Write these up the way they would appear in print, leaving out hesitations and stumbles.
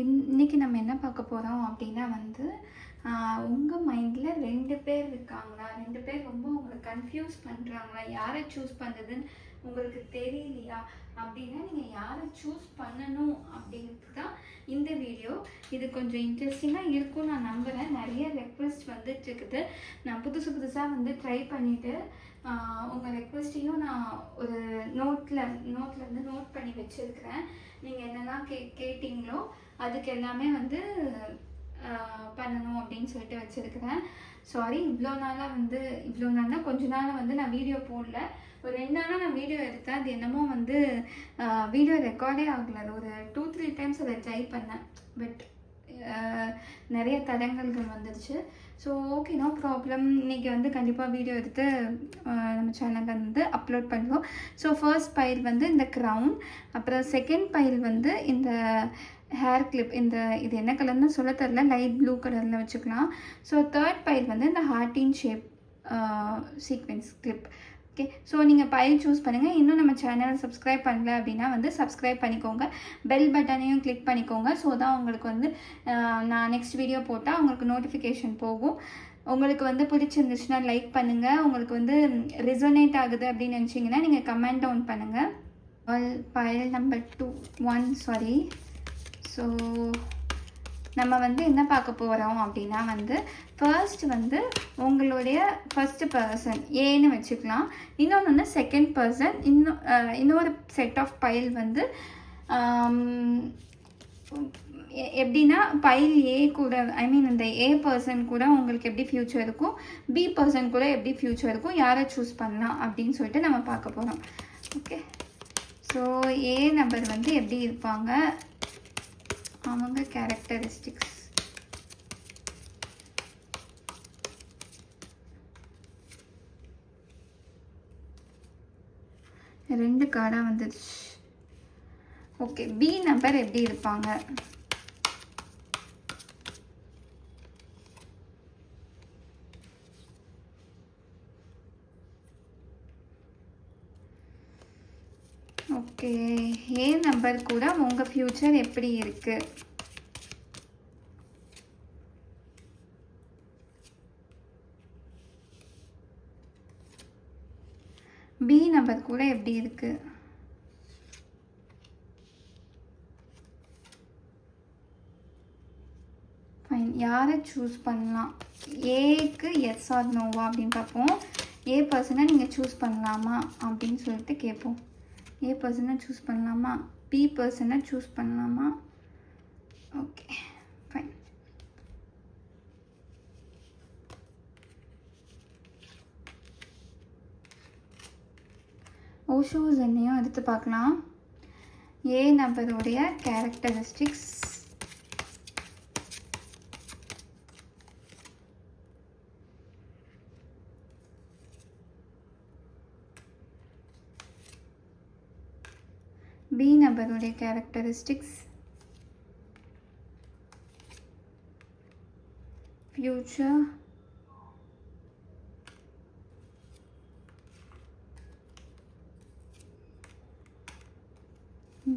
இன்னைக்கு நம்ம என்ன பார்க்க போகிறோம் அப்படின்னா வந்து உங்கள் மைண்டில் 2 பேர் இருக்காங்களா, 2 பேர் ரொம்ப உங்களை கன்ஃபியூஸ் பண்ணுறாங்களா, யாரை சூஸ் பண்ணுறதுன்னு உங்களுக்கு தெரியலையா அப்படின்னா நீங்கள் யாரை சூஸ் பண்ணணும் அப்படிங்கிறது தான் இந்த வீடியோ. இது கொஞ்சம் இன்ட்ரெஸ்டிங்காக இருக்கும் நான் நம்புகிறேன். நிறைய ரெக்வெஸ்ட் வந்துட்டுருக்குது. நான் புதுசாக வந்து ட்ரை பண்ணிவிட்டு உங்கள் ரெக்வெஸ்ட்டையும் நான் ஒரு நோட்லேருந்து நோட் பண்ணி வச்சுருக்கிறேன். நீங்கள் என்னெல்லாம் கேட்டிங்களோ அதுக்கு எல்லாமே வந்து பண்ணணும் அப்படின்னு சொல்லிட்டு வச்சுருக்கிறேன். சாரி, இவ்வளோ நாளாக கொஞ்ச நாள் வந்து நான் வீடியோ போடல. ஒரு 2 நாளாக நான் வீடியோ எடுத்தேன். அது என்னமோ வந்து வீடியோ ரெக்கார்டே ஆகலை. அது ஒரு 2-3 டைம்ஸ் அதை ட்ரை பண்ணேன். பட் நிறைய தடங்கல்கள் வந்துடுச்சு. So okay, no problem. இன்றைக்கி வந்து கண்டிப்பாக வீடியோ எடுத்து நம்ம சேனலில் வந்து அப்லோட் பண்ணுவோம். ஸோ ஃபர்ஸ்ட் பைல் வந்து இந்த க்ரௌன், அப்புறம் செகண்ட் பைல் வந்து இந்த ஹேர் கிளிப். இது என்ன கலர்னு சொல்ல தெரில, லைட் ப்ளூ கலரில் வச்சுக்கலாம். ஸோ தேர்ட் பைல் வந்து இந்த ஹார்ட்டின் shape sequence clip. Okay, so நீங்கள் பைல் சூஸ் பண்ணுங்கள். இன்னும் நம்ம சேனலை சப்ஸ்கிரைப் பண்ணல அப்படின்னா வந்து சப்ஸ்கிரைப் பண்ணிக்கோங்க. பெல் பட்டனையும் கிளிக் பண்ணிக்கோங்க. ஸோ தான் உங்களுக்கு வந்து நான் நெக்ஸ்ட் வீடியோ போட்டால் உங்களுக்கு நோட்டிஃபிகேஷன் போகும். உங்களுக்கு வந்து பிடிச்சிருந்துச்சுன்னா லைக் பண்ணுங்கள். உங்களுக்கு வந்து ரெசோனேட் ஆகுது அப்படின்னு நினச்சிங்கன்னா நீங்கள் கமெண்ட் டவுன் பண்ணுங்கள். File number 1. ஸோ நம்ம வந்து என்ன பார்க்க போகிறோம் அப்படின்னா வந்து ஃபர்ஸ்ட் வந்து உங்களுடைய ஃபர்ஸ்ட் பர்சன் ஏன்னு வச்சுக்கலாம். இன்னொன்று வந்து செகண்ட் பர்சன். இன்னொரு செட் ஆஃப் பைல் வந்து எப்படின்னா பைல் ஏ கூட, ஐ மீன் இந்த ஏ பர்சன் கூட உங்களுக்கு எப்படி ஃப்யூச்சர் இருக்கும், பி பர்சன் கூட எப்படி ஃப்யூச்சர் இருக்கும், யாரை சூஸ் பண்ணலாம் அப்படின்னு சொல்லிட்டு நம்ம பார்க்க போகிறோம். ஓகே, ஸோ ஏ நம்பர் வந்து எப்படி இருப்பாங்க, அவங்க கேரக்டரிஸ்டிக்ஸ். ரெண்டு கார்டாக வந்துடுச்சு. ஓகே, பி நம்பர் எப்படி இருப்பாங்க. ஓகே, ஏ நம்பர் கூட உங்கள் ஃப்யூச்சர் எப்படி இருக்கு. பி நம்பர் கூட எப்படி இருக்கு. ஃபைன், யாரை சூஸ் பண்ணலாம். ஏக்கு எஸ் ஆர் நோவா அப்படின்னு பார்ப்போம். ஏ பர்சனை நீங்கள் சூஸ் பண்ணலாமா அப்படின்னு சொல்லிட்டு கேட்போம். ஏ பர்சனை சூஸ் பண்ணலாமா, பி பர்சனை சூஸ் பண்ணலாமா. Okay fine. ஓஷோஸ் என்னையும் எடுத்து பார்க்கலாம். ஏ நம்பருடைய கேரக்டரிஸ்டிக்ஸ். பி நம்பருடைய கேரக்டரிஸ்டிக்ஸ், ஃப்யூச்சர்,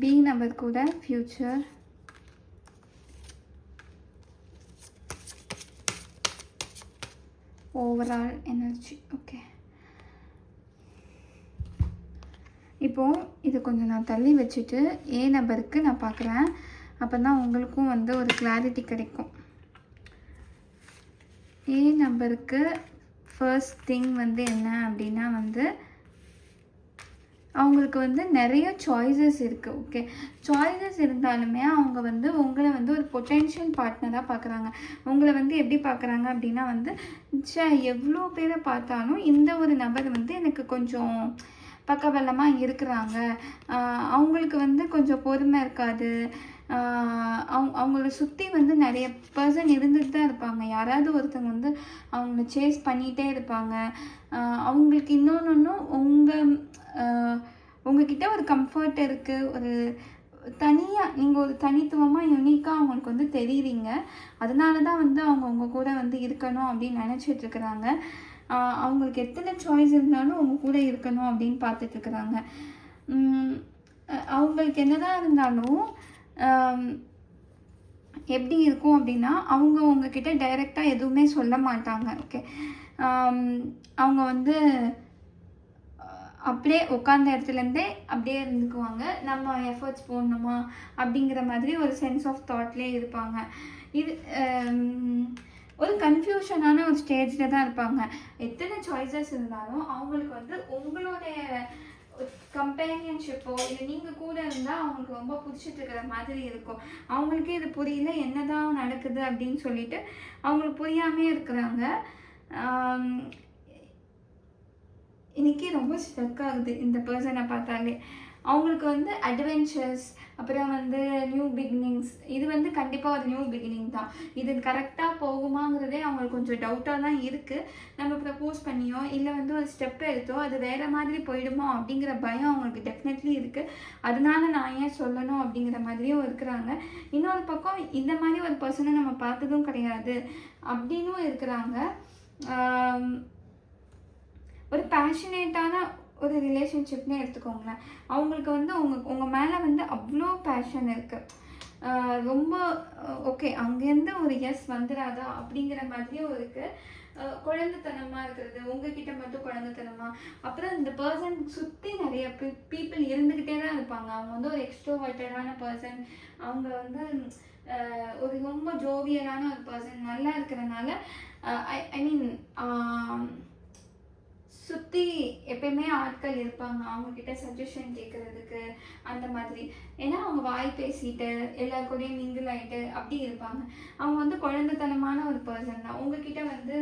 பி நம்பர் கூட ஃப்யூச்சர், ஓவரால் எனர்ஜி. ஓகே, இப்போது இது கொஞ்சம் நான் தள்ளி வச்சுட்டு ஏ நம்பருக்கு நான் பார்க்குறேன். அப்போ தான் உங்களுக்கும் வந்து ஒரு கிளாரிட்டி கிடைக்கும். ஏ நம்பருக்கு ஃபர்ஸ்ட் திங் வந்து என்ன அப்படின்னா வந்து அவங்களுக்கு வந்து நிறைய சாய்ஸஸ் இருக்குது. ஓகே, சாய்ஸஸ் இருந்தாலுமே அவங்க வந்து உங்களை வந்து ஒரு பொட்டென்ஷியல் பார்ட்னராக பார்க்குறாங்க. உங்களை வந்து எப்படி பார்க்குறாங்க அப்படின்னா வந்து எவ்வளோ பேரை பார்த்தாலும் இந்த ஒரு நபர் வந்து எனக்கு கொஞ்சம் பக்கபலமாக இருக்கிறாங்க. அவங்களுக்கு வந்து கொஞ்சம் பொறுமை இருக்காது. அவங்கள சுற்றி வந்து நிறைய பர்சன் இருந்துட்டு தான் இருப்பாங்க. யாராவது ஒருத்தவங்க வந்து அவங்கள சேஸ் பண்ணிகிட்டே இருப்பாங்க. அவங்களுக்கு இன்னொன்று உங்ககிட்ட ஒரு கம்ஃபர்ட் இருக்குது. ஒரு தனியாக நீங்கள் ஒரு தனித்துவமாக யூனிக்காக அவங்களுக்கு வந்து தெரியுறீங்க. அதனால தான் வந்து அவங்க உங்கள் கூட வந்து இருக்கணும் அப்படின்னு நினச்சிட்ருக்குறாங்க. அவங்களுக்கு எத்தனை சாய்ஸ் இருந்தாலும் அவங்க கூட இருக்கணும் அப்படின்னு பார்த்துட்ருக்குறாங்க. அவங்களுக்கு என்னதான் இருந்தாலும் எப்படி இருக்கும் அப்படின்னா, அவங்க உங்ககிட்ட டைரெக்டாக எதுவுமே சொல்ல மாட்டாங்க. ஓகே. அவங்க வந்து அப்படியே உட்காந்த இடத்துலேருந்தே அப்படியே இருந்துக்குவாங்க. நம்ம எஃபர்ட்ஸ் போடணுமா அப்படிங்கிற மாதிரி ஒரு சென்ஸ் ஆஃப் தாட்லேயே இருப்பாங்க. இது ஒரு கன்ஃபியூஷனான ஒரு ஸ்டேஜில் தான் இருப்பாங்க. எத்தனை சாய்ஸஸ் இருந்தாலும் அவங்களுக்கு வந்து உங்களுடைய கம்பேனியன்ஷிப்போ இல்லை நீங்கள் கூட இருந்தால் அவங்களுக்கு ரொம்ப பிடிச்சிட்டு இருக்கிற மாதிரி இருக்கும். அவங்களுக்கே இது புரியல, என்னதான் நடக்குது அப்படின்னு சொல்லிட்டு அவங்களுக்கு புரியாமே இருக்கிறாங்க. இன்றைக்கி ரொம்ப ஸ்ட்ரக் ஆகுது இந்த பர்சனை பார்த்தாலே. அவங்களுக்கு வந்து அட்வென்ச்சர்ஸ், அப்புறம் வந்து நியூ பிகினிங்ஸ், இது வந்து கண்டிப்பாக ஒரு நியூ பிகினிங் தான். இது கரெக்டாக போகுமாங்கிறதே அவங்களுக்கு கொஞ்சம் டவுட்டாக தான் இருக்குது. நம்ம ப்ரப்போஸ் பண்ணியோ இல்லை வந்து ஒரு ஸ்டெப் எடுத்தோ அது வேறு மாதிரி போயிடுமோ அப்படிங்கிற பயம் அவங்களுக்கு டெஃபினெட்லி இருக்குது. அதனால நான் ஏன் சொல்லணும் அப்படிங்கிற மாதிரியும் இருக்கிறாங்க. இன்னொரு பக்கம் இந்த மாதிரி ஒரு பர்சனை நம்ம பார்த்ததும் கிடையாது அப்படின்னும் இருக்கிறாங்க. ஒரு பேஷனேட்டான ஒரு ரிலேஷன்ஷிப்னே எடுத்துக்கோங்களேன். அவங்களுக்கு வந்து உங்கள் மேலே வந்து அவ்வளோ பேஷன் இருக்குது. ரொம்ப ஓகே, அங்கேருந்து ஒரு எஸ் வந்துடாதா அப்படிங்கிற மாதிரியும் இருக்குது. குழந்தைத்தனமாக இருக்கிறது, உங்ககிட்ட மட்டும் குழந்தைத்தனமாக. அப்புறம் இந்த பர்சன் சுற்றி நிறைய பீப்புள் இருந்துக்கிட்டே தான் இருப்பாங்க. அவங்க வந்து ஒரு எக்ஸ்ட்ரோவர்ட்டடான பர்சன். அவங்க வந்து ஒரு ரொம்ப ஜோவியலான ஒரு பர்சன். நல்லா இருக்கிறனால ஐ மீன் சுற்றி எப்பயுமே ஆட்கள் இருப்பாங்க அவங்கக்கிட்ட சஜஷன் கேட்குறதுக்கு அந்த மாதிரி. ஏன்னா அவங்க வாய் பேசிட்டு எல்லாருக்கூடையும் மிங்கிள் ஆகிட்டு அப்படி இருப்பாங்க. அவங்க வந்து குழந்தைத்தனமான ஒரு பர்சன் தான். உங்ககிட்ட வந்து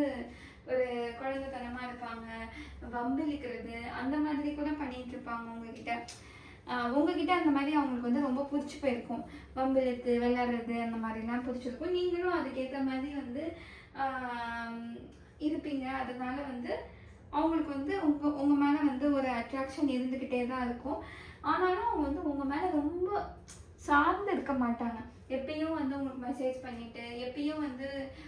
ஒரு குழந்தைத்தனமாக இருப்பாங்க, வம்பிழுக்கிறது அந்த மாதிரி கூட பண்ணிகிட்டு இருப்பாங்க உங்ககிட்ட. உங்ககிட்ட அந்த மாதிரி அவங்களுக்கு வந்து ரொம்ப பிடிச்சி போயிருக்கும். வம்பிழுத்து விளையாடுறது அந்த மாதிரிலாம் பிடிச்சிருக்கும். நீங்களும் அதுக்கேற்ற மாதிரி வந்து இருப்பீங்க. அதனால வந்து அவங்களுக்கு வந்து உங்கள் மேலே வந்து ஒரு அட்ராக்ஷன் இருந்துக்கிட்டே தான் இருக்கும். ஆனாலும் அவங்க வந்து உங்கள் மேலே ரொம்ப சார்ந்து இருக்க மாட்டாங்க. எப்பயும் வந்து உங்களுக்கு மெசேஜ் பண்ணிவிட்டு, எப்பயும் வந்து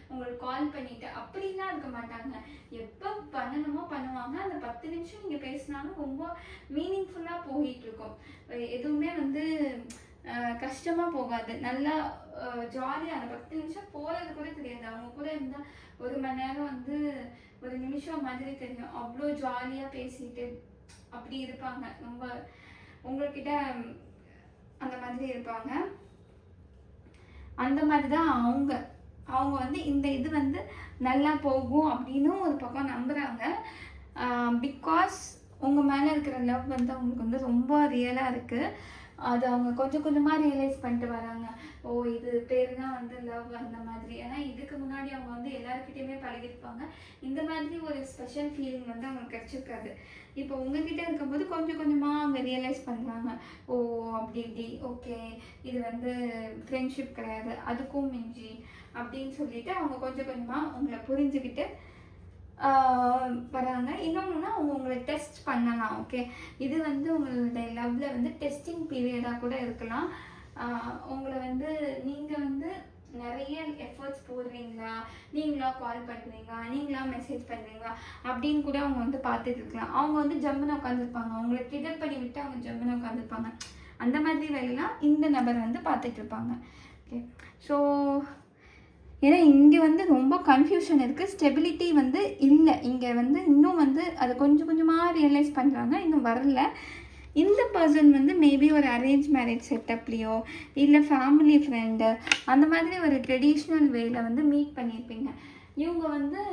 உங்களுக்கு கால் பண்ணிவிட்டு அப்படின்லாம் இருக்க மாட்டாங்க. எப்போ பண்ணணுமோ பண்ணுவாங்க. அந்த 10 நிமிஷம் நீங்கள் பேசினாலும் ரொம்ப மீனிங்ஃபுல்லாக போயிட்டுருக்கும். எதுவுமே வந்து கஷ்டமாக போகாது. நல்லா ஜாலியாக அந்த 10 நிமிஷம் போகிறது கூட தெரியாது. அவங்க கூட இருந்தால் 1 மணி நேரம் வந்து 1 நிமிஷம் மாதிரி தெரியும். அவ்வளோ ஜாலியாக பேசிட்டு அப்படி இருப்பாங்க. ரொம்ப உங்கள்கிட்ட அந்த மாதிரி இருப்பாங்க. அந்த மாதிரி தான் அவங்க வந்து இந்த இது வந்து நல்லா போகும் அப்படின்னு ஒரு பக்கம் நம்புகிறாங்க. பிகாஸ் உங்கள் மேலே இருக்கிற லவ் வந்து அவங்களுக்கு வந்து ரொம்ப ரியலாக இருக்குது. அது அவங்க கொஞ்சம் கொஞ்சமாக ரியலைஸ் பண்ணிட்டு வராங்க. ஓ, இது பேர் தான் வந்து லவ் அந்த மாதிரி. ஏன்னா இதுக்கு முன்னாடி அவங்க வந்து எல்லாருக்கிட்டையுமே பழகிருப்பாங்க. இந்த மாதிரி ஒரு ஸ்பெஷல் ஃபீலிங் வந்து அவங்களுக்கு கிடச்சிருக்காது. இப்போ உங்ககிட்ட இருக்கும்போது கொஞ்சம் கொஞ்சமாக அவங்க ரியலைஸ் பண்ணுறாங்க. ஓ, அப்படி இப்படி ஓகே, இது வந்து ஃப்ரெண்ட்ஷிப் கிடையாது, அதுக்கும் மிஞ்சி அப்படின்னு சொல்லிட்டு அவங்க கொஞ்சம் கொஞ்சமாக உங்களை புரிஞ்சுக்கிட்டு வராங்க. இன்னொன்றுனா அவங்க உங்களை டெஸ்ட் பண்ணலாம். ஓகே, இது வந்து உங்களுடைய லவ்வில் வந்து டெஸ்டிங் பீரியடாக கூட இருக்கலாம். உங்களை வந்து நீங்கள் வந்து நிறைய எஃபர்ட்ஸ் போடுறீங்களா, நீங்களா கால் பண்ணுறீங்களா, நீங்களா மெசேஜ் பண்ணுறீங்களா அப்படின்னு கூட அவங்க வந்து பார்த்துட்டு இருக்கலாம். அவங்க வந்து ஜம்முன்னு உட்காந்துருப்பாங்க. அவங்கள ட்ரிகர் பண்ணி விட்டு அவங்க ஜம்முன்னு உட்காந்துருப்பாங்க. அந்த மாதிரி வேலைலாம் இந்த நபர் வந்து பார்த்துட்டு இருப்பாங்க. ஓகே, ஸோ ஏன்னா இங்கே வந்து ரொம்ப கன்ஃபியூஷன் இருக்குது. ஸ்டெபிலிட்டி வந்து இல்லை. இங்கே வந்து இன்னும் வந்து அதை கொஞ்சம் கொஞ்சமாக ரியலைஸ் பண்ணுறாங்க, இன்னும் வரல. இந்த பர்சன் வந்து மேபி ஒரு அரேஞ்ச் மேரேஜ் செட்டப்லேயோ இல்லை ஃபேமிலி ஃப்ரெண்டு அந்த மாதிரி ஒரு ட்ரெடிஷ்னல் வேல வந்து மீட் பண்ணியிருப்பீங்க. இவங்க வந்து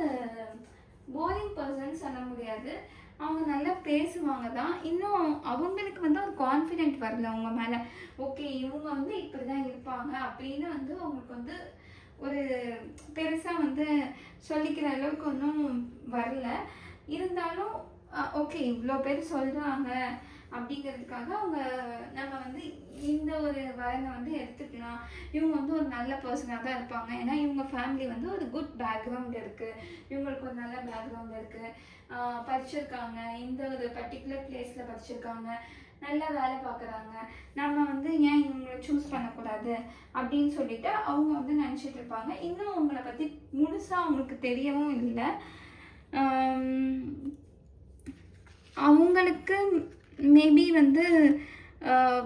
போரிங் பர்சன் சொல்ல முடியாது. அவங்க நல்லா பேசுவாங்க தான். இன்னும் அவங்களுக்கு வந்து ஒரு கான்ஃபிடென்ட் வரல அவங்க மேலே. ஓகே, இவங்க வந்து இப்படி தான் இருப்பாங்க அப்படின்னு வந்து அவங்களுக்கு வந்து ஒரு பெருசாக வந்து சொல்லிக்கிற அளவுக்கு ஒன்றும் வரல. இருந்தாலும் ஓகே, இவ்வளோ பேர் சொல்கிறாங்க அப்படிங்கிறதுக்காக அவங்க நம்ம வந்து இந்த ஒரு வரனை வந்து எடுத்துக்கலாம். இவங்க வந்து ஒரு நல்ல பர்சனாக தான் இருப்பாங்க. ஏன்னா இவங்க ஃபேமிலி வந்து ஒரு குட் பேக்ரவுண்ட் இருக்குது, இவங்களுக்கு ஒரு நல்ல பேக்ரவுண்ட் இருக்குது, படிச்சிருக்காங்க, இந்த ஒரு பர்டிகுலர் பிளேஸில் படிச்சிருக்காங்க, நல்லா வேலை பார்க்குறாங்க, நம்ம வந்து ஏன் இவங்களை சூஸ் பண்ணக்கூடாது அப்படின்னு சொல்லிட்டு அவங்க வந்து நினச்சிட்டு இருப்பாங்க. இன்னும் அவங்கள பற்றி முழுசாக அவங்களுக்கு தெரியவும் இல்லை. அவங்களுக்கு மேபி வந்து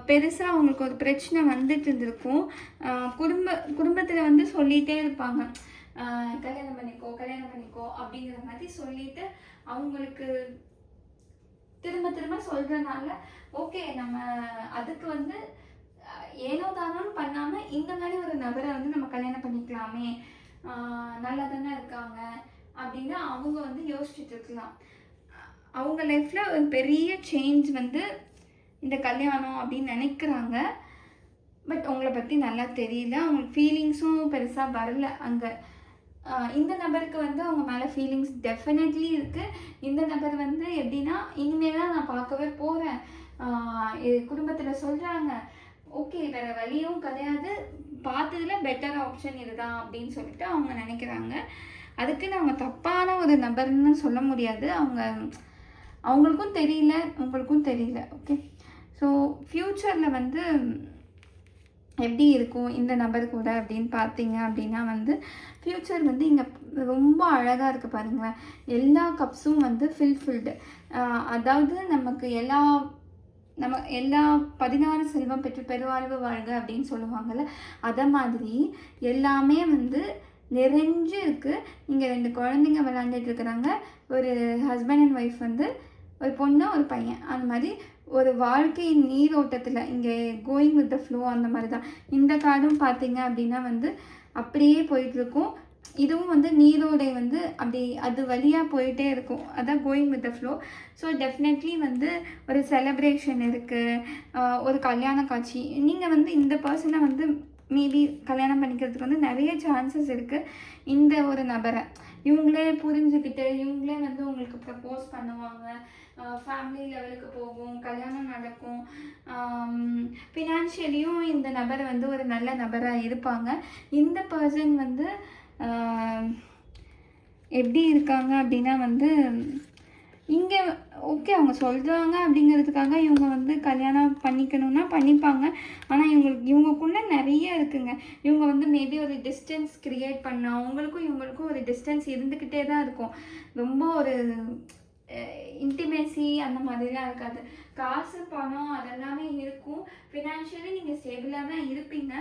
பெருசாக அவங்களுக்கு ஒரு பிரச்சனை வந்துட்டு இருந்திருக்கும். குடும்பத்தில் குடும்பத்தில் வந்து சொல்லிகிட்டே இருப்பாங்க, கல்யாணம் பண்ணிக்கோ கல்யாணம் பண்ணிக்கோ அப்படிங்கிற மாதிரி சொல்லிட்டு அவங்களுக்கு திரும்ப திரும்ப சொல்கிறனால ஓகே நம்ம அதுக்கு வந்து ஏனோ தானோன்னு பண்ணாமல் இந்த மாதிரி ஒரு நபரை வந்து நம்ம கல்யாணம் பண்ணிக்கலாமே, நல்லா தானே இருக்காங்க அப்படின்னு அவங்க வந்து யோசிச்சுட்டு இருக்கலாம். அவங்க லைஃப்பில் ஒரு பெரிய சேஞ்ச் வந்து இந்த கல்யாணம் அப்படின்னு நினைக்கிறாங்க. பட் உங்களை பற்றி நல்லா தெரியல, அவங்களுக்கு ஃபீலிங்ஸும் பெருசாக வரல அங்கே. இந்த நபருக்கு வந்து அவங்க மேலே ஃபீலிங்ஸ் டெஃபினெட்லி இருக்குது. இந்த நபர் வந்து எப்படின்னா இனிமேல் தான் நான் பார்க்கவே போகிறேன், குடும்பத்தில் சொல்கிறாங்க, ஓகே வேறு வழியும் கிடையாது, பார்த்ததில் பெட்டர் ஆப்ஷன் இதுதான் அப்படின்னு சொல்லிட்டு அவங்க நினைக்கிறாங்க. அதுக்குன்னு அவங்க தப்பான ஒரு நபர்னு சொல்ல முடியாது. அவங்களுக்கும் தெரியல, உங்களுக்கும் தெரியல. ஓகே, ஸோ ஃப்யூச்சரில் வந்து எப்படி இருக்கும் இந்த நபர் கூட அப்படின்னு பார்த்தீங்க அப்படின்னா வந்து ஃப்யூச்சர் வந்து இங்கே ரொம்ப அழகாக இருக்குது பாருங்களேன். எல்லா கப்ஸும் வந்து ஃபில்ஃபில்டு, அதாவது நமக்கு எல்லா 16 செல்வம் பெற்று பெருவாழ்வு வாழ்க அப்படின்னு சொல்லுவாங்கள்ல, அதை மாதிரி எல்லாமே வந்து நிறைஞ்சு இருக்குது. இங்கே 2 குழந்தைங்க விளாண்டுட்டு இருக்கிறாங்க, ஒரு ஹஸ்பண்ட் அண்ட் ஒய்ஃப் வந்து ஒரு பொண்ணு ஒரு பையன். அந்த மாதிரி ஒரு வாழ்க்கையின் நீரோட்டத்தில் இங்கே கோயிங் வித் த ஃப்ளோ அந்த மாதிரி தான் இந்த கார்டும் பார்த்தீங்க அப்படின்னா வந்து அப்படியே போயிட்டுருக்கும். இதுவும் வந்து நீரோடை வந்து அப்படி அது வழியாக போயிட்டே இருக்கும், அதான் going with the flow. So definitely வந்து ஒரு செலப்ரேஷன் இருக்குது, ஒரு கல்யாண காட்சி. நீங்கள் வந்து இந்த பர்சனை வந்து மேபி கல்யாணம் பண்ணிக்கிறதுக்கு வந்து நிறைய சான்சஸ் இருக்குது. இந்த ஒரு நபரை இவங்களே புரிஞ்சுக்கிட்டு இவங்களே வந்து உங்களுக்கு ப்ரப்போஸ் பண்ணுவாங்க, ஃபேமிலி லெவலுக்கு போகும், கல்யாணம் நடக்கும். ஃபினான்ஷியலியும் இந்த நபர் வந்து ஒரு நல்ல நபராக இருப்பாங்க. இந்த பர்சன் வந்து எப்படி இருக்காங்க அப்படின்னா வந்து இங்கே ஓகே அவங்க சொல்கிறாங்க அப்படிங்கிறதுக்காக இவங்க வந்து கல்யாணம் பண்ணிக்கணும்னா பண்ணிப்பாங்க. ஆனால் இவங்களுக்குள்ளே நிறைய இருக்குங்க. இவங்க வந்து மேபி ஒரு டிஸ்டன்ஸ் க்ரியேட் பண்ணால் இவங்களுக்கும் ஒரு டிஸ்டன்ஸ் இருந்துக்கிட்டே தான் இருக்கும். ரொம்ப ஒரு இன்டிமேசி அந்த மாதிரிலாம் இருக்காது. காசு பணம் அதெல்லாமே இருக்கும், ஃபினான்ஷியலி நீங்கள் ஸ்டேபிளாக தான் இருப்பீங்க.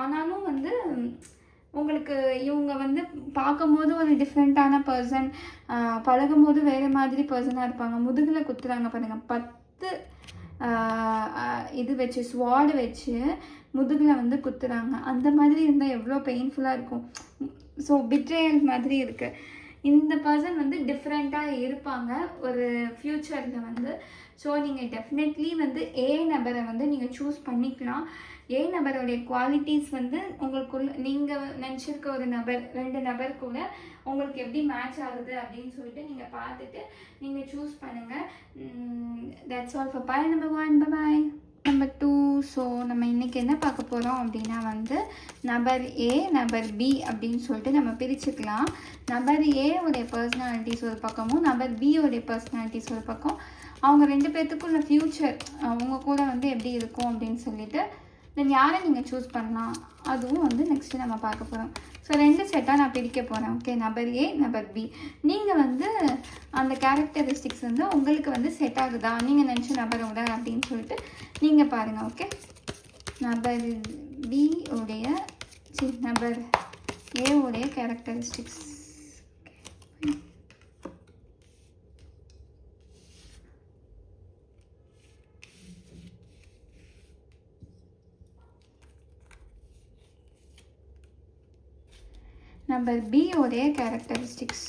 ஆனாலும் வந்து உங்களுக்கு இவங்க வந்து பார்க்கும்போது ஒரு டிஃப்ரெண்ட்டான பர்சன், பழகும்போது வேறு மாதிரி பர்சனாக இருப்பாங்க. முதுகில் குத்துறாங்க பாருங்கள், 10 இது வச்சு ஸ்வாடு வச்சு முதுகில் வந்து குத்துறாங்க. அந்த மாதிரி இருந்தால் எவ்வளோ பெயின்ஃபுல்லாக இருக்கும். ஸோ பிட்ரேயல் மாதிரி இருக்குது. இந்த பர்சன் வந்து டிஃப்ரெண்ட்டாக இருப்பாங்க ஒரு ஃப்யூச்சரில் வந்து. ஸோ நீங்கள் டெஃபினெட்லி வந்து நபரை வந்து நீங்கள் சூஸ் பண்ணிக்கலாம். நபருடைய குவாலிட்டிஸ் வந்து நீங்கள் நினச்சிருக்க ஒரு நபர் 2 நபர் கூட உங்களுக்கு எப்படி மேட்ச் ஆகுது அப்படின்னு சொல்லிட்டு நீங்கள் பார்த்துட்டு நீங்கள் சூஸ் பண்ணுங்கள். That's all for bye number 1. Bye number 2. So நம்ம இன்றைக்கி என்ன பார்க்க போகிறோம் அப்படின்னா வந்து நபர் A நபர் B அப்படின்னு சொல்லிட்டு நம்ம பிரிச்சுக்கலாம். நபர் A உடைய பர்சனாலிட்டிஸ் ஒரு பக்கமும் நபர் B உடைய பர்சனாலிட்டிஸ் ஒரு பக்கம். அவங்க 2 பேர்த்துக்குள்ள ஃப்யூச்சர் அவங்க கூட வந்து எப்படி இருக்கும் அப்படின்னு சொல்லிட்டு தென் யாரை நீங்கள் சூஸ் பண்ணலாம் அதுவும் வந்து நெக்ஸ்ட்டு நம்ம பார்க்க போகிறோம். ஸோ 2 செட்டாக நான் பிரிக்க போகிறேன். ஓகே, நபர் A நபர் B. நீங்கள் வந்து அந்த கேரக்டரிஸ்டிக்ஸ் வந்து உங்களுக்கு வந்து செட் ஆகுதா நீங்கள் நினச்ச நபரோட அப்படின்னு சொல்லிட்டு நீங்கள் பாருங்கள். ஓகே, நபர் B உடைய நபர் A உடைய கேரக்டரிஸ்டிக்ஸ். நம்பர் B உடைய கேரக்டரிஸ்டிக்ஸ்.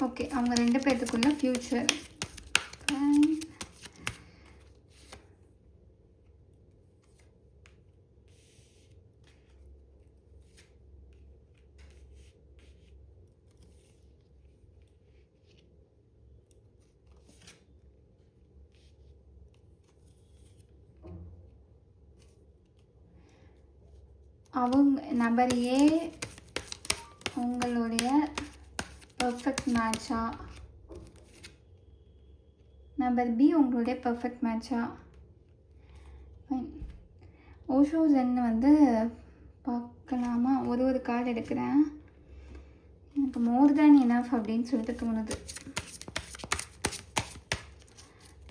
ஓகே, அவங்க 2 பேர்த்துக்குள்ள ஃப்யூச்சர். அவங்க நபர் A உங்களுடைய பர்ஃபெக்ட் மேட்சா, நம்பர் B உங்களுடைய பர்ஃபெக்ட் மேட்சா. ஓஷோ ஜென் வந்து பார்க்கலாமா? ஒரு கார்டு எடுக்கிறேன். எனக்கு மோர் தேன் இனஃப் அப்படின்னு சொல்லிட்டு தோணுது.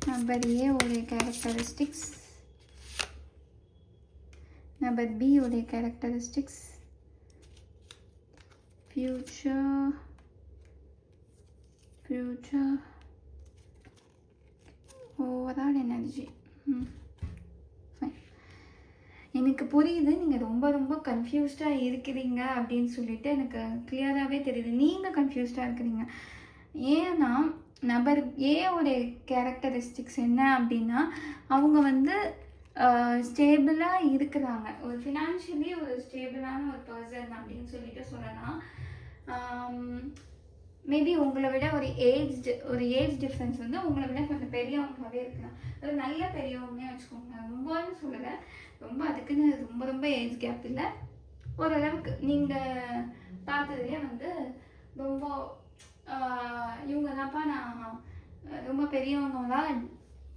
நம்பர் ஏ உடைய கேரக்டரிஸ்டிக்ஸ், நம்பர் பி உடைய கேரக்டரிஸ்டிக்ஸ், ஃப்யூச்சர் ஓவரால் எனர்ஜி. எனக்கு புரியுது நீங்கள் ரொம்ப கன்ஃபியூஸ்டாக இருக்கிறீங்க அப்படின்னு சொல்லிட்டு எனக்கு கிளியராகவே தெரியுது. நீங்கள் கன்ஃபியூஸ்டாக இருக்கிறீங்க. ஏன்னா நபர் ஏவோடைய கேரக்டரிஸ்டிக்ஸ் என்ன அப்படின்னா, அவங்க வந்து ஸ்டேபிளாக இருக்கிறாங்க, ஒரு ஃபினான்ஷியலி ஒரு ஸ்டேபிளான ஒரு பர்சன் அப்படின்னு சொல்லிட்டு சொல்லலாம். மேபி உங்களை விட ஒரு ஏஜ் டிஃப்ரென்ஸ் வந்து உங்களை விட கொஞ்சம் பெரியவங்களாகவே இருக்கலாம். ஒரு நல்ல பெரியவங்கன்னே வச்சுக்கோங்க. ரொம்பன்னு சொல்லலை, அதுக்குன்னு ரொம்ப ஏஜ் கேப் இல்லை. ஓரளவுக்கு நீங்கள் பார்த்ததுலேயே வந்து ரொம்ப இவங்க தான்ப்பா நான் ரொம்ப பெரியவங்களாம்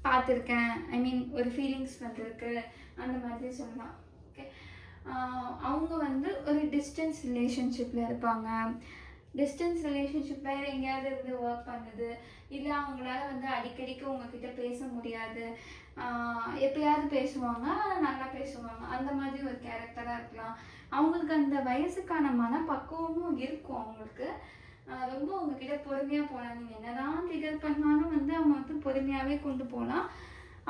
பார்த்துருக்கேன், ஐ மீன் ஒரு ஃபீலிங்ஸ் வந்திருக்கு அந்த மாதிரி சொல்லலாம். ஓகே, அவங்க வந்து ஒரு டிஸ்டன்ஸ் ரிலேஷன்ஷிப்பில் இருப்பாங்க. டிஸ்டன்ஸ் ரிலேஷன்ஷிப் வேறு எங்கேயாவது இருந்து ஒர்க் பண்ணுது, இல்லை அவங்களால வந்து அடிக்கடிக்கு உங்ககிட்ட பேச முடியாது, எப்பயாவது பேசுவாங்க, நல்லா பேசுவாங்க, அந்த மாதிரி ஒரு கேரக்டராக இருக்கலாம். அவங்களுக்கு அந்த வயசுக்கான மனப்பக்குவமும் இருக்கும். அவங்களுக்கு ரொம்ப உங்ககிட்ட பொறுமையாக போகலாம். நீங்கள் என்னதான் ட்ரிகர் பண்ணாலும் வந்து அவங்க வந்து பொறுமையாகவே கொண்டு போகலாம்.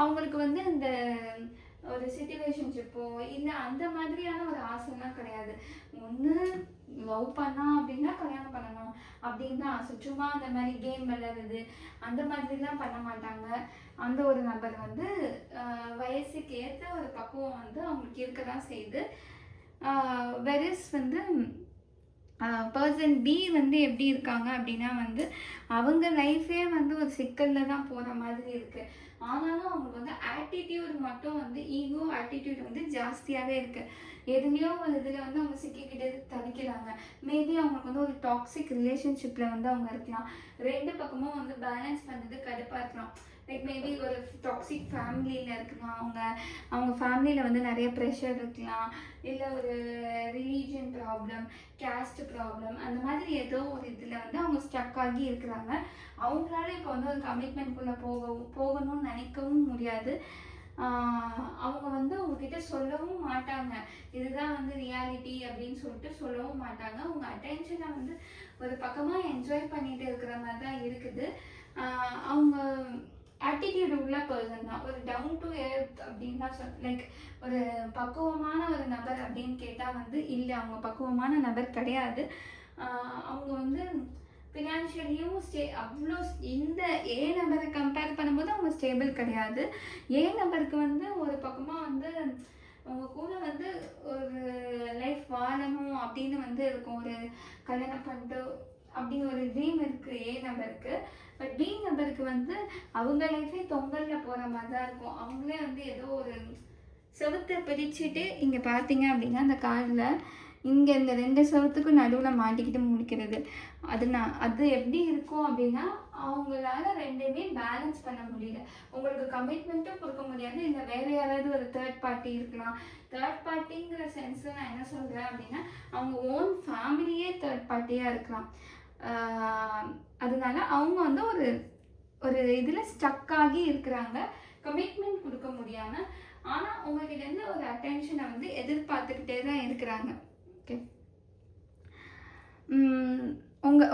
அவங்களுக்கு வந்து இந்த ஒரு சிச்சுவேஷன்ஷிப்போ இல்லை அந்த மாதிரியான ஒரு ஆசைலாம் கிடையாது. ஒன்று லவ் பண்ணா அப்படின்னா கல்யாணம் பண்ணணும் அப்படின்னு தான் ஆசை. சும்மா அந்த மாதிரி கேம் விளையாடுறது அந்த மாதிரிலாம் பண்ண மாட்டாங்க. அந்த ஒரு நபர் வந்து வயசுக்கு ஏற்ற ஒரு பக்குவம் வந்து அவங்களுக்கு இருக்க தான் செய்யுது. வெரிஸ் வந்து பர்சன் பி வந்து எப்படி இருக்காங்க அப்படின்னா வந்து அவங்க லைஃபே வந்து ஒரு சிக்கலில் தான் போகிற மாதிரி இருக்குது. ஆனாலும் அவங்களுக்கு வந்து ஆட்டிடியூட் மட்டும் வந்து ஈகோ ஆட்டிடியூட் வந்து ஜாஸ்தியாகவே இருக்குது. எதுலேயோ ஒரு இதில் வந்து அவங்க சிக்கிக்கிட்டே தவிக்கிறாங்க. மேபி அவங்களுக்கு வந்து ஒரு டாக்ஸிக் ரிலேஷன்ஷிப்பில் வந்து அவங்க இருக்கலாம். ரெண்டு பக்கமும் வந்து பேலன்ஸ் பண்ணுறது கடுப்பாக இருக்கலாம். லைக் மேபி ஒரு டாக்ஸிக் ஃபேமிலியில் இருக்கலாம். அவங்க ஃபேமிலியில் வந்து நிறைய ப்ரெஷர் இருக்கலாம், இல்லை ஒரு ரிலீஜியன் ப்ராப்ளம், கேஸ்ட் ப்ராப்ளம், அந்த மாதிரி ஏதோ ஒரு இதில் வந்து அவங்க ஸ்டக் ஆகி இருக்கிறாங்க. அவங்களால இப்போ வந்து ஒரு கமிட்மெண்ட்குள்ளே போகணும்னு நினைக்கவும் முடியாது. அவங்க வந்து உங்ககிட்ட சொல்லவும் மாட்டாங்க, இதுதான் வந்து ரியாலிட்டி அப்படின்னு சொல்லிட்டு சொல்லவும் மாட்டாங்க. அவங்க அட்டென்ஷனை வந்து ஒரு பக்கமாக என்ஜாய் பண்ணிட்டு இருக்கிற மாதிரி தான் இருக்குது. அவங்க ஆட்டிடியூட் உள்ள பர்சன் தான், ஒரு டவுன் டு எர்த் அப்படின்னு தான் லைக் ஒரு பக்குவமான ஒரு நபர் அப்படின்னு கேட்டால் வந்து இல்லை, அவங்க பக்குவமான நபர் கிடையாது. அவங்க வந்து ஃபினான்ஷியலியும் அவ்வளோ இந்த ஏ நபரை கம்பேர் பண்ணும்போது அவங்க ஸ்டேபிள் கிடையாது. ஏ நபருக்கு வந்து ஒரு பக்கமாக வந்து அவங்க கூட வந்து ஒரு லைஃப் வாழணும் அப்படின்னு வந்து இருக்கும், ஒரு கல்யாணம் பண்ணிட்டு அப்படி ஒரு ட்ரீம் இருக்குது ஏ நபருக்கு. பட் பி நபருக்கு வந்து அவங்க லைஃபே தொங்கலில் போகிற மாதிரி தான் இருக்கும். அவங்களே வந்து ஏதோ ஒரு செவத்தை பிரிச்சுட்டு இங்கே பார்த்தீங்க அப்படின்னா அந்த காலில் இங்கே இந்த ரெண்டு செவத்துக்கும் நடுவில் மாட்டிக்கிட்டு முடிக்கிறது. அது எப்படி இருக்கும் அப்படின்னா அவங்களால ரெண்டுமே பேலன்ஸ் பண்ண முடியல. உங்களுக்கு கமிட்மெண்ட்டும் கொடுக்க முடியாது, இல்லை வேறு யாராவது ஒரு தேர்ட் பார்ட்டி இருக்கலாம். தேர்ட் பார்ட்டிங்கிற சென்ஸில் நான் என்ன சொல்கிறேன் அப்படின்னா அவங்க ஓன் ஃபேமிலியே தேர்ட் பார்ட்டியாக இருக்கலாம். அதனால அவங்க வந்து ஒரு இதில் ஸ்டக் ஆகி இருக்கிறாங்க, கமிட்மெண்ட் கொடுக்க முடியாமல். ஆனால் உங்ககிட்டேருந்து ஒரு அட்டென்ஷனை வந்து எதிர்பார்த்துக்கிட்டே தான் இருக்கிறாங்க. ஓகே,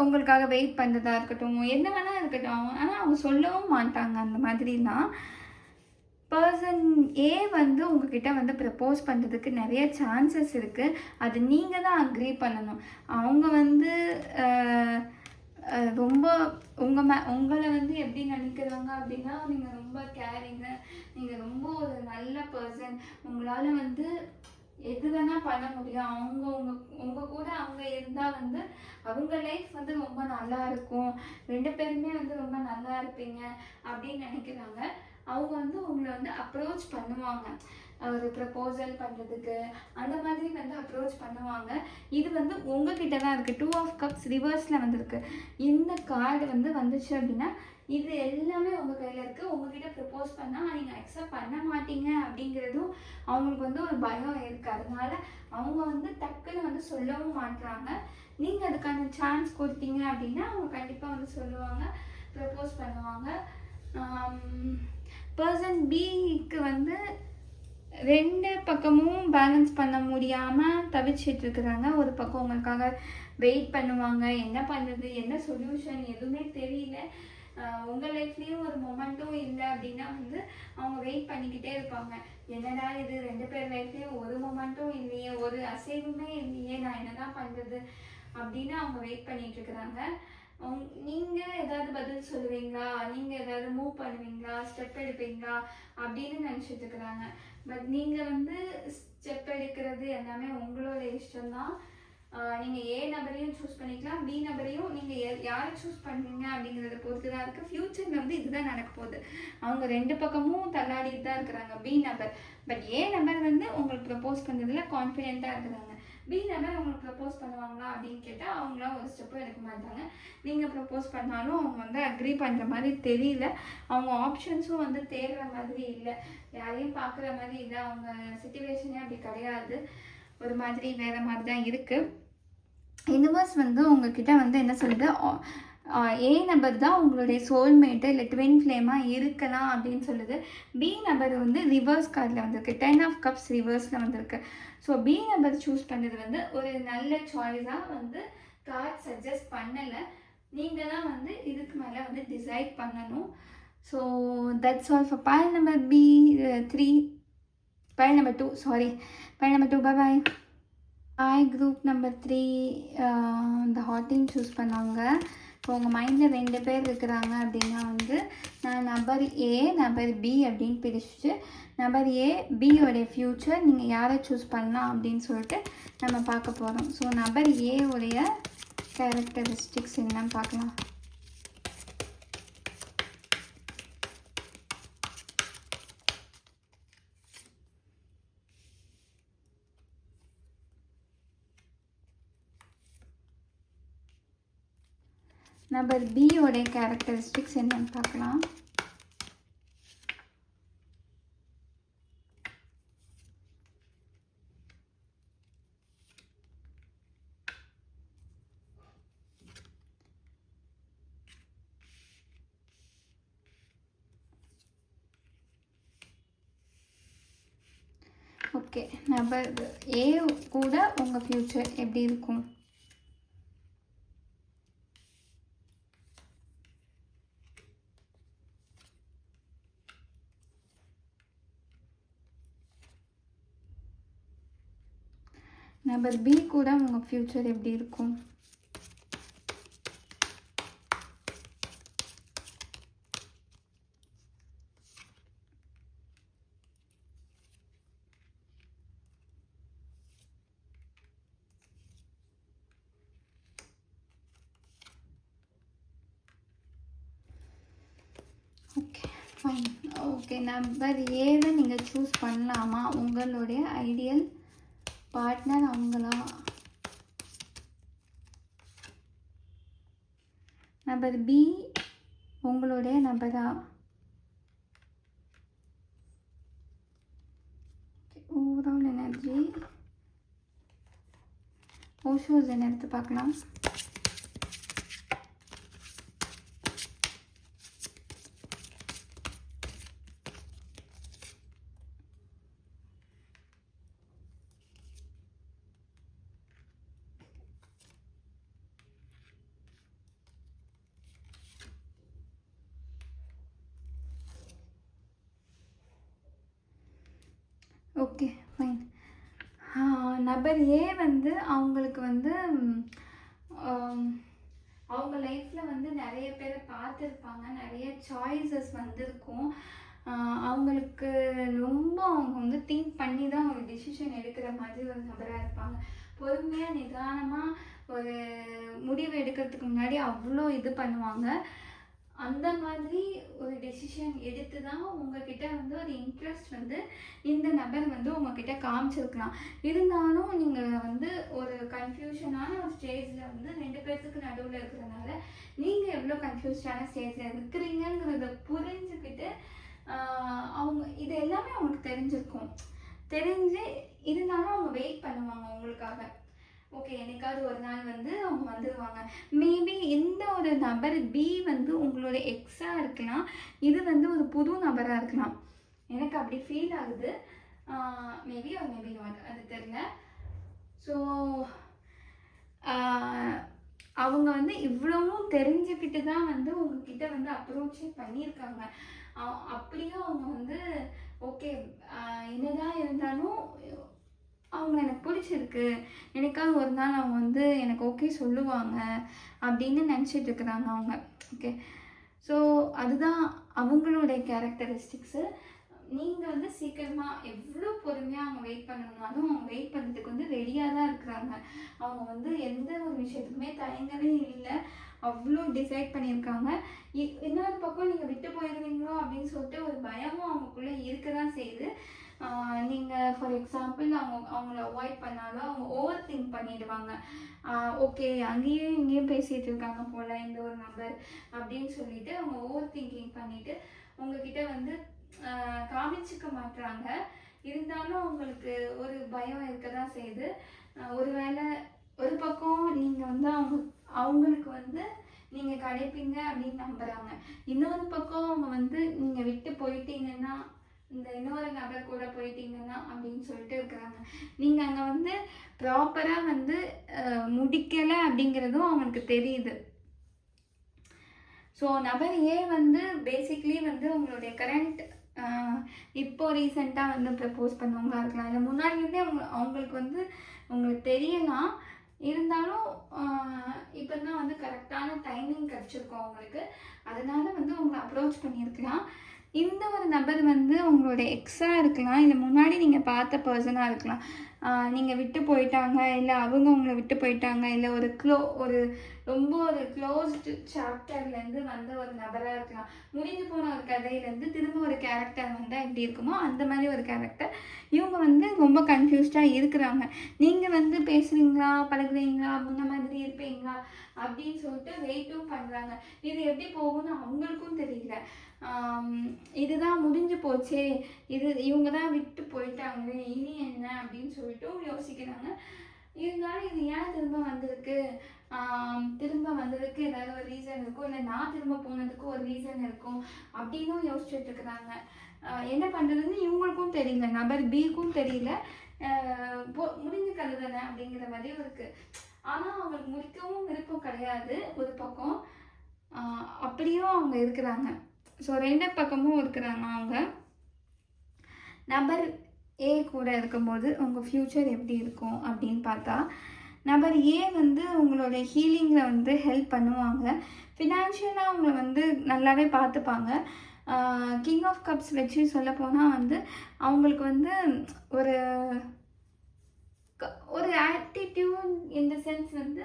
உங்களுக்காக வெயிட் பண்ணுறதா இருக்கட்டும், என்ன வேணால் இருக்கட்டும், ஆனால் அவங்க சொல்லவும் மாட்டாங்க. அந்த மாதிரிலாம் பர்சன் ஏ வந்து உங்ககிட்ட வந்து ப்ரப்போஸ் பண்ணுறதுக்கு நிறைய சான்சஸ் இருக்குது. அது நீங்கள் தான் அக்ரி பண்ணணும். அவங்க வந்து ரொம்ப உங்களை வந்து எப்படி நினைக்கிறாங்க அப்படின்னா நீங்கள் ரொம்ப கேரிங்க, நீங்கள் ரொம்ப ஒரு நல்ல பர்சன், உங்களால் வந்து எது வேணால் பண்ண முடியும், உங்கள் கூட அவங்க இருந்தால் வந்து அவங்க லைஃப் வந்து ரொம்ப நல்லா இருக்கும், ரெண்டு பேருமே வந்து ரொம்ப நல்லா இருப்பீங்க அப்படின்னு நினைக்கிறாங்க. அவங்க வந்து உங்களை வந்து அப்ரோச் பண்ணுவாங்க. ஒரு ப்ரப்போசல் பண்ணுறதுக்கு அந்த மாதிரி வந்து அப்ரோச் பண்ணுவாங்க. இது வந்து உங்ககிட்ட தான் இருக்குது. 2 ஆஃப் கப்ஸ் ரிவர்ஸில் வந்திருக்கு. இந்த கார்டு வந்து வந்துச்சு அப்படின்னா இது எல்லாமே உங்கள் கையில் இருக்குது. உங்ககிட்ட ப்ரப்போஸ் பண்ணால் நீங்கள் அக்செப்ட் பண்ண மாட்டீங்க அப்படிங்கிறதும் அவங்களுக்கு வந்து ஒரு பயம் இருக்குது. அதனால அவங்க வந்து டக்குன்னு வந்து சொல்லவும் மாட்டுறாங்க. நீங்கள் அதுக்கான சான்ஸ் கொடுத்தீங்க அப்படின்னா அவங்க கண்டிப்பாக வந்து சொல்லுவாங்க, ப்ரப்போஸ் பண்ணுவாங்க. பர்சன் பிக்கு வந்து 2 பக்கமும் பேலன்ஸ் பண்ண முடியாமல் தவிச்சிட்டு இருக்கிறாங்க. ஒரு பக்கம் உங்களுக்காக வெயிட் பண்ணுவாங்க, என்ன பண்ணுறது, என்ன சொல்யூஷன் எதுவுமே தெரியல. உங்கள் லைஃப்லேயும் ஒரு மொமெண்ட்டும் இல்லை அப்படின்னா வந்து அவங்க வெயிட் பண்ணிக்கிட்டே இருப்பாங்க. என்னடா இது 2 பேர் லைஃப்லேயும் ஒரு மொமெண்ட்டும் இல்லையே, ஒரு அசைவுமே இல்லையே, நான் என்னதான் பண்ணுறது அப்படின்னு அவங்க வெயிட் பண்ணிட்டு இருக்கிறாங்க. நீங்கள் ஏதாவது பதில் சொல்லுவீங்களா, நீங்கள் ஏதாவது மூவ் பண்ணுவீங்களா, ஸ்டெப் எடுப்பீங்களா அப்படின்னு நினச்சிட்டு இருக்கிறாங்க. பட் நீங்கள் வந்து ஸ்டெப் எடுக்கிறது எல்லாமே உங்களோட இஷ்டம்தான். நீங்கள் ஏ நபரையும் சூஸ் பண்ணிக்கலாம், பி நபரையும் நீங்கள் யாரை சூஸ் பண்ணுவீங்க அப்படிங்கிறத பொறுத்து தான் இருக்குது. ஃப்யூச்சரில் வந்து இதுதான் நடக்க போகுது. அவங்க 2 பக்கமும் தள்ளாடிட்டு தான் இருக்கிறாங்க பி நபர். பட் ஏ நபர் வந்து உங்களுக்கு ப்ரப்போஸ் பண்ணுறதுல கான்ஃபிடென்ட்டாக இருக்கிறாங்க. பி நபர் அவங்களுக்கு ப்ரப்போஸ் பண்ணுவாங்களா அப்படின்னு கேட்டால் அவங்களாம் ஒரு ஸ்டெப்பும் எடுக்க மாட்டாங்க. நீங்கள் ப்ரப்போஸ் பண்ணாலும் அவங்க வந்து அக்ரி பண்ணுற மாதிரி தெரியல. அவங்க ஆப்ஷன்ஸும் வந்து தேடுற மாதிரி இல்லை, யாரையும் பார்க்குற மாதிரி இல்லை. அவங்க சிச்சுவேஷனே அப்படி கிடையாது, ஒரு மாதிரி வேறு மாதிரி தான் இருக்குது. யூனிவர்ஸ் வந்து உங்ககிட்ட வந்து என்ன சொல்லுது, ஏ நபர் தான் உங்களுடைய சோல்மேட்டு இல்லை ட்வின் ஃப்ளேமாக இருக்கலாம் அப்படின்னு சொல்லுது. பி நபர் வந்து ரிவர்ஸ் கார்டில் வந்திருக்கு, 10 ஆஃப் கப்ஸ் ரிவர்ஸில் வந்திருக்கு. ஸோ பி நபர் சூஸ் பண்ணுறது வந்து ஒரு நல்ல சாய்ஸாக வந்து கார்ட் சஜஸ்ட் பண்ணலை. நீங்கள் தான் வந்து இதுக்கு மேலே வந்து டிசைட் பண்ணணும். So that's all for file number B3, file number 2, file number 2. Bye. Group number 3 இந்த ஹாட்டின் சூஸ் பண்ணவங்க. இப்போ உங்கள் மைண்டில் 2 பேர் இருக்கிறாங்க அப்படின்னா வந்து நான் நம்பர் ஏ நம்பர் பி அப்படின்னு பிரிச்சுட்டு, நம்பர் ஏ பியோடைய ஃப்யூச்சர் நீங்கள் யாரை சூஸ் பண்ணலாம் அப்படின்னு சொல்லிட்டு நம்ம பார்க்க போகிறோம். ஸோ நம்பர் ஏ உடைய கேரக்டரிஸ்டிக்ஸ் என்னன்னு பார்க்கலாம். நம்பர் பியோடைய கேரக்டரிஸ்டிக்ஸ் என்னன்னு பார்க்கலாம். ஓகே, நம்பர் ஏ கூட உங்கள் ஃப்யூச்சர் எப்படி இருக்கும்? நம்பர் பி கூட உங்கள் ஃப்யூச்சர் எப்படி இருக்கும்? Okay fine. ஓகே, நம்பர் ஏவை நீங்கள் சூஸ் பண்ணலாமா? உங்களுடைய ஐடியல் பார்ட்னர் அவங்களா? நம்பர் பி உங்களுடைய நபரா? ஓவரால் எனர்ஜி ஓஷோஸ் என்ன எடுத்து பார்க்கலாம். Okay fine. நம்பர் ஏ வந்து அவங்களுக்கு வந்து அவங்க லைஃப்பில் வந்து நிறைய பேரை பார்த்துருப்பாங்க, நிறைய சாய்ஸஸ் வந்திருக்கும். அவங்களுக்கு ரொம்ப அவங்க வந்து திங்க் பண்ணி தான் ஒரு டிசிஷன் எடுக்கிற மாதிரி ஒரு நபராக இருப்பாங்க. பொறுமையாக நிதானமாக ஒரு முடிவு எடுக்கிறதுக்கு முன்னாடி அவ்வளோ இது பண்ணுவாங்க. அந்த மாதிரி ஒரு டெசிஷன் எடுத்து தான் உங்ககிட்ட வந்து ஒரு இன்ட்ரெஸ்ட் வந்து இந்த நபர் வந்து உங்ககிட்ட காமிச்சிருக்கலாம். இருந்தாலும் நீங்கள் வந்து ஒரு கன்ஃபியூஷனான ஒரு ஸ்டேஜில் வந்து 2 பேர்த்துக்கு நடுவில் இருக்கிறதுனால நீங்கள் எவ்வளோ கன்ஃபியூஸ்டான ஸ்டேஜில் இருக்கிறீங்கிறத புரிஞ்சுக்கிட்டு அவங்க இது எல்லாமே அவங்களுக்கு தெரிஞ்சிருக்கும். தெரிஞ்சு இருந்தாலும் அவங்க வெயிட் பண்ணுவாங்க உங்களுக்காக. ஓகே, என்னைக்காவது ஒரு நாள் வந்து அவங்க வந்துடுவாங்க. மேபி இந்த ஒரு நபர் பி வந்து உங்களோட எக்ஸாக இருக்கலாம், இது வந்து ஒரு புது நபராக இருக்கலாம். எனக்கு அப்படி ஃபீல் ஆகுது. மேபி ஒரு மேபி நாட், அது தெரியல. ஸோ அவங்க வந்து இவ்வளவும் தெரிஞ்சுக்கிட்டு தான் வந்து உங்ககிட்ட வந்து அப்ரோச்சே பண்ணியிருக்காங்க. அப்படியும் அவங்க வந்து ஓகே என்னதான் இருந்தாலும் அவங்க எனக்கு பிடிச்சிருக்கு, எனக்காவது ஒரு நாள் அவங்க வந்து எனக்கு ஓகே சொல்லுவாங்க அப்படின்னு நினச்சிட்டு இருக்கிறாங்க அவங்க. ஓகே, ஸோ அதுதான் அவங்களுடைய கேரக்டரிஸ்டிக்ஸு. நீங்கள் வந்து சீக்கிரமாக எவ்வளோ பொறுமையாக அவங்க வெயிட் பண்ணணும்னாலும் அவங்க வெயிட் பண்ணுறதுக்கு வந்து ரெடியாக தான் இருக்கிறாங்க. அவங்க வந்து எந்த ஒரு விஷயத்துக்குமே தயங்கவே இல்லை, அவ்வளோ டிசைட் பண்ணியிருக்காங்க. இன்னொரு பக்கம் நீங்கள் விட்டு போயிடுவீங்களோ அப்படின்னு சொல்லிட்டு ஒரு பயமும் அவங்களுக்குள்ளே இருக்க தான் செய்யுது. நீங்கள் ஃபார் எக்ஸாம்பிள் அவங்கள அவாய்ட் பண்ணாலும் அவங்க ஓவர் திங்க் பண்ணிடுவாங்க. ஓகே, அங்கேயும் இங்கேயும் பேசிகிட்டு இருக்காங்க போல் இந்த ஒரு நம்பர் அப்படின்னு சொல்லிட்டு அவங்க ஓவர் திங்கிங் பண்ணிவிட்டு உங்ககிட்ட வந்து காமிச்சிக்க மாட்டுறாங்க. இருந்தாலும் அவங்களுக்கு ஒரு பயம் இருக்க தான் செய்யுது. ஒருவேளை ஒரு பக்கம் நீங்கள் வந்து அவங்களுக்கு வந்து நீங்கள் கிடைப்பீங்க அப்படின்னு நம்புகிறாங்க, இன்னொரு பக்கம் அவங்க வந்து நீங்கள் விட்டு போயிட்டீங்கன்னா, இந்த இன்னொரு நபர் கூட போயிட்டீங்கன்னா அப்படின்னு சொல்லிட்டு இருக்கிறாங்க. நீங்கள் அங்கே வந்து ப்ராப்பராக வந்து முடிக்கலை அப்படிங்கிறதும் அவங்களுக்கு தெரியுது. ஸோ நபர் ஏ வந்து பேசிக்லி வந்து உங்களுடைய கரண்ட் இப்போ ரீசெண்டாக வந்து ப்ரப்போஸ் பண்ணவங்களா இருக்கலாம், இல்லை முன்னாடியிருந்தே அவங்களுக்கு வந்து உங்களுக்கு தெரியலாம். இருந்தாலும் இப்போ தான் வந்து கரெக்டான டைமிங் கிடச்சிருக்கோம் அவங்களுக்கு, அதனால் வந்து உங்களை அப்ரோச் பண்ணியிருக்கலாம். இந்த ஒரு நபர் வந்து உங்களோட எக்ஸாக இருக்கலாம், இல்லை முன்னாடி நீங்கள் பார்த்த பர்சனாக இருக்கலாம். நீங்கள் விட்டு போயிட்டாங்க, இல்லை அவங்க உங்களை விட்டு போயிட்டாங்க, இல்லை ஒரு ரொம்ப ஒரு க்ளோஸ்டு சாப்டர்லேருந்து வந்த ஒரு நபராக இருக்கலாம். முடிஞ்சு போன ஒரு கதையிலேருந்து திரும்ப ஒரு கேரக்டர் வந்தால் எப்படி இருக்குமோ அந்த மாதிரி ஒரு கேரக்டர். இவங்க வந்து ரொம்ப கன்ஃபியூஸ்டாக இருக்கிறாங்க. நீங்கள் வந்து பேசுகிறீங்களா, பழகுறீங்களா, முன்ன மாதிரி இருப்பீங்களா அப்படின்னு சொல்லிட்டு வெயிட்டும் பண்ணுறாங்க. இது எப்படி போகும்னு அவங்களுக்கும் தெரியல. இதுதான் முடிஞ்சு போச்சே, இவங்க தான் விட்டு போயிட்டாங்களே, இனி என்ன அப்படின்னு சொல்லிட்டு யோசிக்கிறாங்க. இருந்தாலும் இது ஏன் திரும்ப வந்ததுக்கு ஏதாவது ஒரு ரீசன் இருக்கும், இல்லை நான் திரும்ப போனதுக்கு ஒரு ரீசன் இருக்கும் அப்படின்னும் யோசிச்சுட்டு இருக்கிறாங்க. என்ன பண்ணுறதுன்னு இவங்களுக்கும் தெரியல, நபர் பிக்கும் தெரியல. முடிஞ்ச கதை தானே அப்படிங்கிற மாதிரியும் இருக்குது. ஆனால் அவங்களுக்கு முடிக்கவும் விருப்பம் கிடையாது ஒரு பக்கம், அப்படியும் அவங்க இருக்கிறாங்க. ஸோ 2 பக்கமும் இருக்கிறாங்க அவங்க. நபர் ஏ கூட இருக்கும்போது உங்கள் ஃப்யூச்சர் எப்படி இருக்கும் அப்படின்னு பார்த்தா, நபர் ஏ வந்து உங்களோட ஹீலிங்கில் வந்து ஹெல்ப் பண்ணுவாங்க. ஃபினான்ஷியலாக அவங்கள வந்து நல்லாவே பார்த்துப்பாங்க. கிங் ஆஃப் கப்ஸ் வச்சு சொல்ல போனால் வந்து அவங்களுக்கு வந்து ஒரு ஆட்டிடியூட் இந்த சென்ஸ் வந்து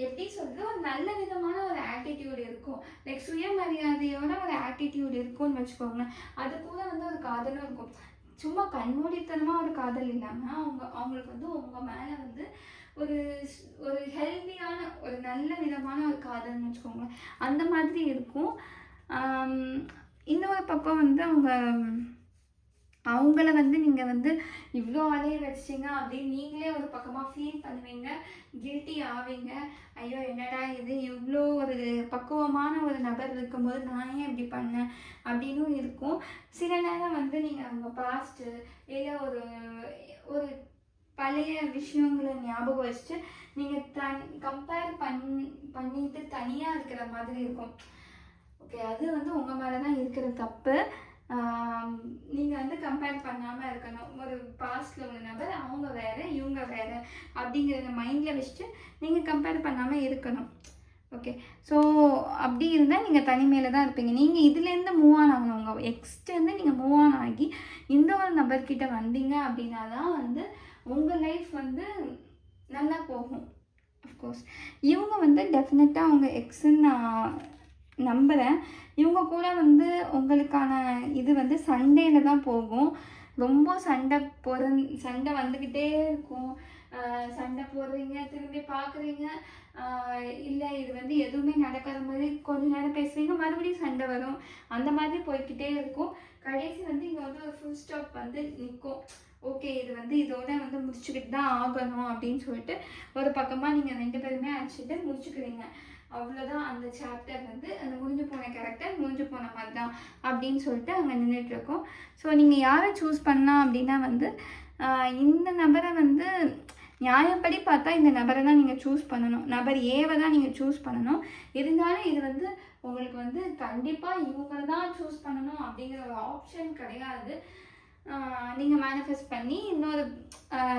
எப்படி சொல்கிறது, ஒரு நல்ல விதமான ஒரு ஆட்டிடியூட் இருக்கும். லைக் சுயமரியாதையோட ஒரு ஆட்டிடியூட் இருக்கும்னு வச்சுக்கோங்களேன். அது கூட வந்து ஒரு காதலும் இருக்கும். சும்மா கண்மூடித்தனமாக ஒரு காதல் இல்லாமல் அவங்களுக்கு வந்து உங்கள் மேலே வந்து ஒரு ஹெல்த்தியான ஒரு நல்ல விதமான ஒரு காதல்னு வச்சுக்கோங்களேன், அந்த மாதிரி இருக்கும். இன்னொரு பக்கம் வந்து அவங்கள வந்து நீங்கள் வந்து இவ்வளோ அலைய வச்சிங்க அப்படின்னு நீங்களே ஒரு பக்கமாக ஃபீல் பண்ணுவீங்க, கில்ட்டி ஆவீங்க. ஐயோ என்னடா இது, இவ்வளோ ஒரு பக்குவமான ஒரு நபர் இருக்கும்போது நான் ஏன் இப்படி பண்ணேன் அப்படின்னும் இருக்கும். சில நேரம் வந்து நீங்கள் அவங்க பாஸ்ட்டு இல்லை ஒரு பழைய விஷயங்களை ஞாபகம் வச்சுட்டு நீங்கள் கம்பேர் பண்ணிட்டு தனியாக இருக்கிற மாதிரி இருக்கும். ஓகே, அது வந்து உங்கள் மேலே தான் இருக்கிற தப்பு. நீங்கள் வந்து கம்பேர் பண்ணாமல் இருக்கணும். ஒரு பாஸ்டில் உள்ள நபர் அவங்க வேறு இவங்க வேறு அப்படிங்கிறத மைண்டில் வச்சுட்டு நீங்கள் கம்பேர் பண்ணாமல் இருக்கணும். ஓகே, ஸோ அப்படி இருந்தால் நீங்கள் தனிமையில் தான் இருப்பீங்க. நீங்கள் இதுலேருந்து மூவ் ஆன் ஆகணும். உங்கள் எக்ஸ்டேருந்து நீங்கள் மூவ் ஆன் ஆகி இந்த ஒரு நபர்கிட்ட வந்தீங்க அப்படின்னா தான் வந்து உங்கள் லைஃப் வந்து நல்லா போகும். அஃப்கோர்ஸ் இவங்க வந்து டெஃபினட்டாக அவங்க எக்ஸுன்னு நம்புகிறேன். இவங்க கூட வந்து உங்களுக்கான இது வந்து சண்டேல தான் போகும். ரொம்ப சண்டை வந்துக்கிட்டே இருக்கும். சண்டை போடுறீங்க, திரும்பி பார்க்குறீங்க, இல்லை இது வந்து எதுவுமே நடக்காத மாதிரி கொஞ்ச நேரம் பேசுவீங்க, மறுபடியும் சண்டை வரும். அந்த மாதிரி போய்கிட்டே இருக்கும். கடைசி வந்து இங்கே வந்து ஒரு ஃபுல் ஸ்டாப் வந்து நிற்கும். ஓகே, இது வந்து இதோட வந்து முடிச்சுக்கிட்டு தான் ஆகணும் அப்படின்னு சொல்லிட்டு ஒரு பக்கமாக நீங்கள் 2 பேருமே அடிச்சுட்டு முடிச்சுக்கிறீங்க. அவ்வளோதான். அந்த சாப்டர் வந்து அந்த முடிஞ்சு போன கேரக்டர் முடிஞ்சு போன மாதிரி தான் அப்படின்னு சொல்லிட்டு அங்கே நின்றுட்டுருக்கோம். ஸோ நீங்கள் யாரை சூஸ் பண்ணலாம் அப்படின்னா வந்து இந்த நபரை வந்து நியாயப்படி பார்த்தா இந்த நபரை தான் நீங்கள் சூஸ் பண்ணணும். நபர் ஏவை தான் நீங்கள் சூஸ் பண்ணணும். இருந்தாலும் இது வந்து உங்களுக்கு வந்து கண்டிப்பாக இவங்களை தான் சூஸ் பண்ணணும் அப்படிங்கிற ஒரு ஆப்ஷன் கிடையாது. நீங்கள் மேனிஃபெஸ்ட் பண்ணி இன்னொரு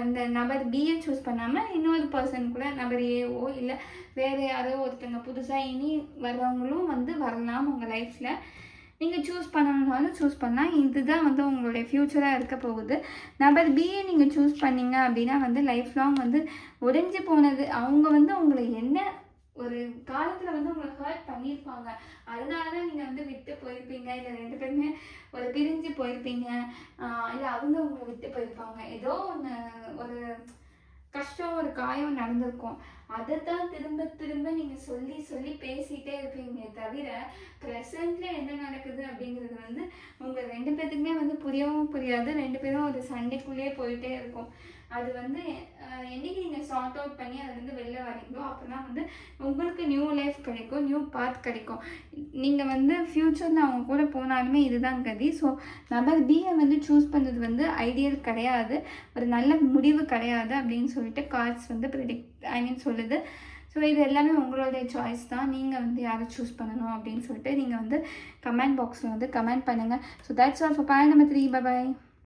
இந்த நபர் பியை சூஸ் பண்ணாமல் இன்னொரு பர்சன் கூட நபர் ஏவோ இல்லை வேறு யாரோ ஒருத்தங்க புதுசாக இனி வர்றவங்களும் வந்து வரலாம் உங்கள் லைஃப்பில். நீங்கள் சூஸ் பண்ணணுன்னாலும் சூஸ் பண்ணலாம். இதுதான் வந்து உங்களுடைய ஃப்யூச்சராக இருக்க போகுது. நபர் பியை நீங்கள் சூஸ் பண்ணிங்க அப்படின்னா வந்து லைஃப் லாங் வந்து உடைஞ்சு போனது. அவங்க வந்து உங்களை என்ன ஒரு காலத்தில் வந்து உங்களை ஹர்ட் பண்ணியிருப்பாங்க. அதனால தான் நீங்கள் வந்து விட்டு போயிருப்பீங்க. இல்லை 2 பேருமே ஒரு பிரிஞ்சு போயிருப்பீங்க. இல்லை அவங்க உங்களை விட்டு போயிருப்பாங்க. ஏதோ ஒன்று ஒரு கஷ்டம் ஒரு காயம் நடந்திருக்கும். அதை தான் திரும்ப திரும்ப நீங்கள் சொல்லி சொல்லி பேசிகிட்டே இருப்பீங்க தவிர ப்ரெசண்ட்டில் என்ன நடக்குது அப்படிங்கிறது வந்து உங்கள் 2 பேர்த்துக்குமே வந்து புரியவும் புரியாது. 2 பேரும் ஒரு சண்டைக்குள்ளேயே போயிட்டே இருக்கும். அது வந்து என்றைக்கு நீங்கள் சார்ட் அவுட் பண்ணி அதுலேருந்து வெளில வரீங்களோ அப்போ தான் வந்து உங்களுக்கு நியூ லைஃப் கிடைக்கும், நியூ பாத் கிடைக்கும். நீங்கள் வந்து ஃப்யூச்சரில் அவங்க கூட போனாலுமே இதுதான் கதி. ஸோ நபர் பியை வந்து சூஸ் பண்ணுறது வந்து ஐடியல் கிடையாது, ஒரு நல்ல முடிவு கிடையாது அப்படின்னு சொல்லிட்டு கார்ட்ஸ் வந்து சொல்லுது. ஸோ இது எல்லாமே உங்களுடைய சாய்ஸ் தான். நீங்கள் வந்து யாரை சூஸ் பண்ணணும் அப்படின்னு சொல்லிட்டு நீங்கள் வந்து கமெண்ட் பாக்ஸில் வந்து கமெண்ட் பண்ணுங்கள். So that's all for point number 3. By.